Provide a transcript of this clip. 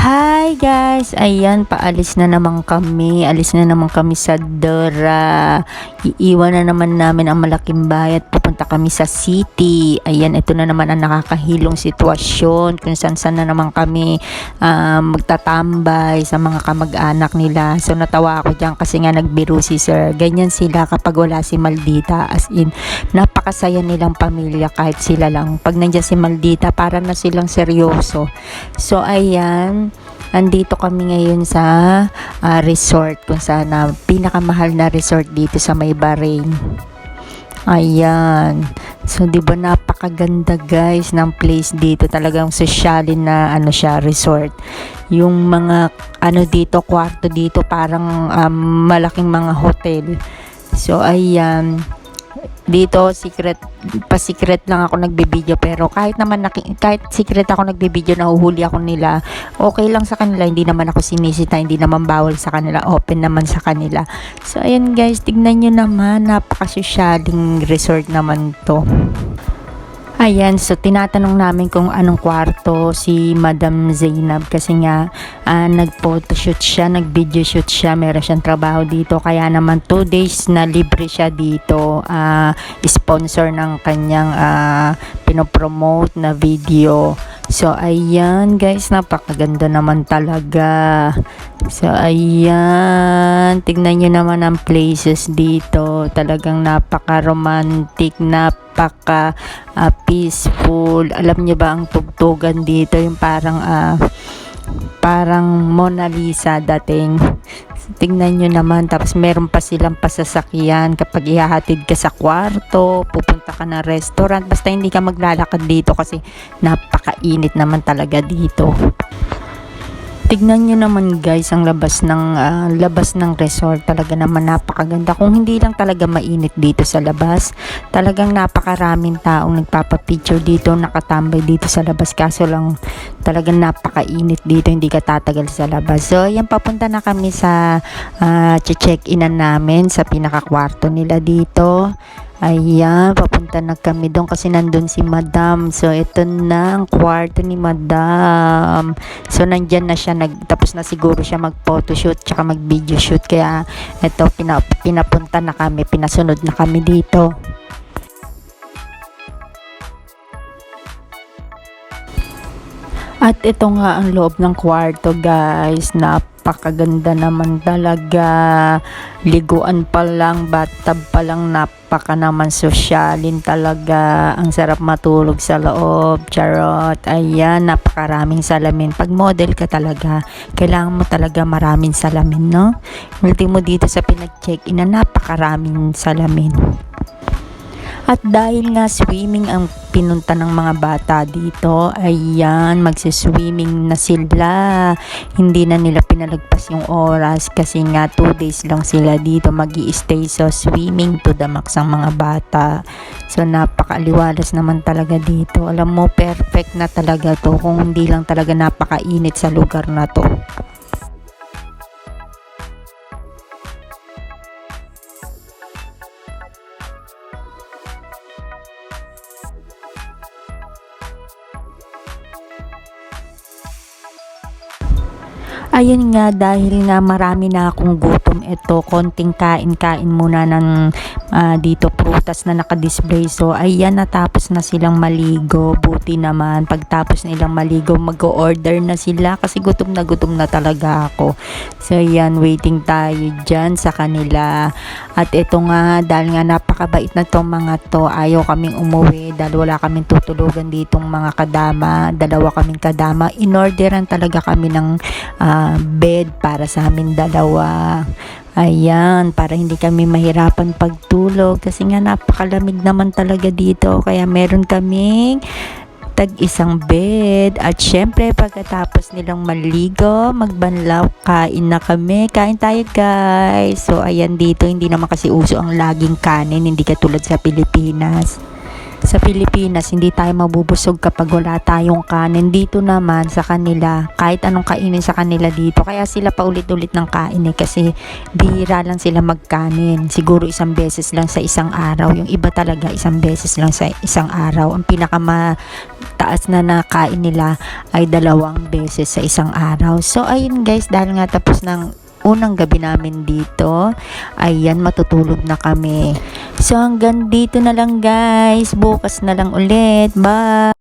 Hi guys! Ayan, paalis na naman kami. Alis na naman kami sa Dora. Iiwan na naman namin ang malaking bahay at pupunta kami sa city. Ayan, ito na naman ang nakakahilong sitwasyon kung saan na naman kami magtatambay sa mga kamag-anak nila. So natawa ako dyan kasi nga nagbiro si sir. Ganyan sila kapag wala si Maldita. As in, napakasaya nilang pamilya kahit sila lang. Pag nandiyan si Maldita, para na silang seryoso. So ayan, andito kami ngayon sa resort kung saan pinakamahal na resort dito sa may Bahrain. Ayan. So 'di ba napakaganda guys ng place dito, talagang sosyalin na siya, resort. Yung mga dito, kwarto dito parang malaking mga hotel. So ayan, dito secret lang ako nagbibideo, pero kahit secret ako nagbibideo, nahuhuli ako nila, okay lang sa kanila, hindi naman ako sinisita, hindi naman bawal sa kanila, open naman sa kanila. So ayan guys, tignan nyo naman, napakasosyaling resort naman to. Ayan, so tinatanong namin kung anong kwarto si Madam Zainab kasi nga nag-photoshoot siya, nag-video shoot siya, meron siyang trabaho dito, kaya naman 2 days na libre siya dito, sponsor ng kanyang pinopromote na video. So ayan guys, napakaganda naman talaga. So ayan, tignan nyo naman ang places dito, talagang napaka-romantic, napaka peaceful. Alam niyo ba ang tugtugan dito, yung parang Mona Lisa dating. Tingnan nyo naman, tapos meron pa silang pasasakyan kapag ihahatid ka sa kwarto, pupunta ka ng restaurant, basta hindi ka maglalakad dito kasi napakainit naman talaga dito. Tignan nyo naman guys ang labas ng resort, talaga naman napakaganda. Kung hindi lang talaga mainit dito sa labas, talagang napakaraming taong nagpapapicture dito, nakatambay dito sa labas, kaso lang talagang napakainit dito, hindi ka tatagal sa labas. So yan, papunta na kami sa check-in-an namin sa pinakakwarto nila dito. Ayan, papunta na kami doon kasi nandun si Madam. So ito na ang kwarto ni Madam. So nandyan na siya, tapos na siguro siya mag-photoshoot tsaka mag-video shoot, kaya ito pinapunta na kami, pinasunod na kami dito. At ito nga ang loob ng kwarto guys, napakaganda naman talaga. Liguan pa lang, bathtub pa lang, napaka naman sosyalin talaga. Ang sarap matulog sa loob, charot. Ayan, napakaraming salamin. Pag model ka talaga, kailangan mo talaga maraming salamin, no? Ultimo dito sa pinag-check-in na napakaraming salamin. At dahil nga swimming ang pinunta ng mga bata dito, ayan, magsiswimming na sila. Hindi na nila pinalagpas yung oras kasi nga 2 days lang sila dito magi-stay, so swimming to the max ang mga bata. So napakaaliwalas naman talaga dito. Alam mo, perfect na talaga to kung hindi lang talaga napakainit sa lugar na to. Ayun nga, dahil nga marami na akong gutom, ito konting kain muna ng dito prutas na nakadisplay. So ayan, natapos na silang maligo. Buti naman, pagtapos nilang maligo, mag-order na sila kasi gutom na talaga ako. So ayan, waiting tayo dyan sa kanila. At ito nga, dahil nga napakabait na tong mga to, ayaw kaming umuwi dahil wala kaming tutulugan ditong mga kadama. 2 kaming kadama. Inorderan talaga kami ng bed para sa amin 2. Ayan, para hindi kami mahirapan pagtulog kasi nga napakalamig naman talaga dito, kaya meron kaming tag-isang bed. At syempre pagkatapos nilang maligo, magbanlaw, kain na kami. Kain tayo guys. So ayan, dito hindi naman kasi uso ang laging kanin, hindi katulad sa Pilipinas. Sa Pilipinas, hindi tayo mabubusog kapag wala tayong kanin. Dito naman sa kanila, kahit anong kainin sa kanila dito. Kaya sila paulit-ulit ng kain kasi bihira lang sila magkanin. Siguro isang beses lang sa isang araw. Yung iba talaga isang beses lang sa isang araw. Ang pinakamataas na nakain nila ay 2 beses sa isang araw. So ayun guys, dahil nga tapos ng unang gabi namin dito, ayan, matutulog na kami. So hanggang dito na lang guys, bukas na lang ulit, bye.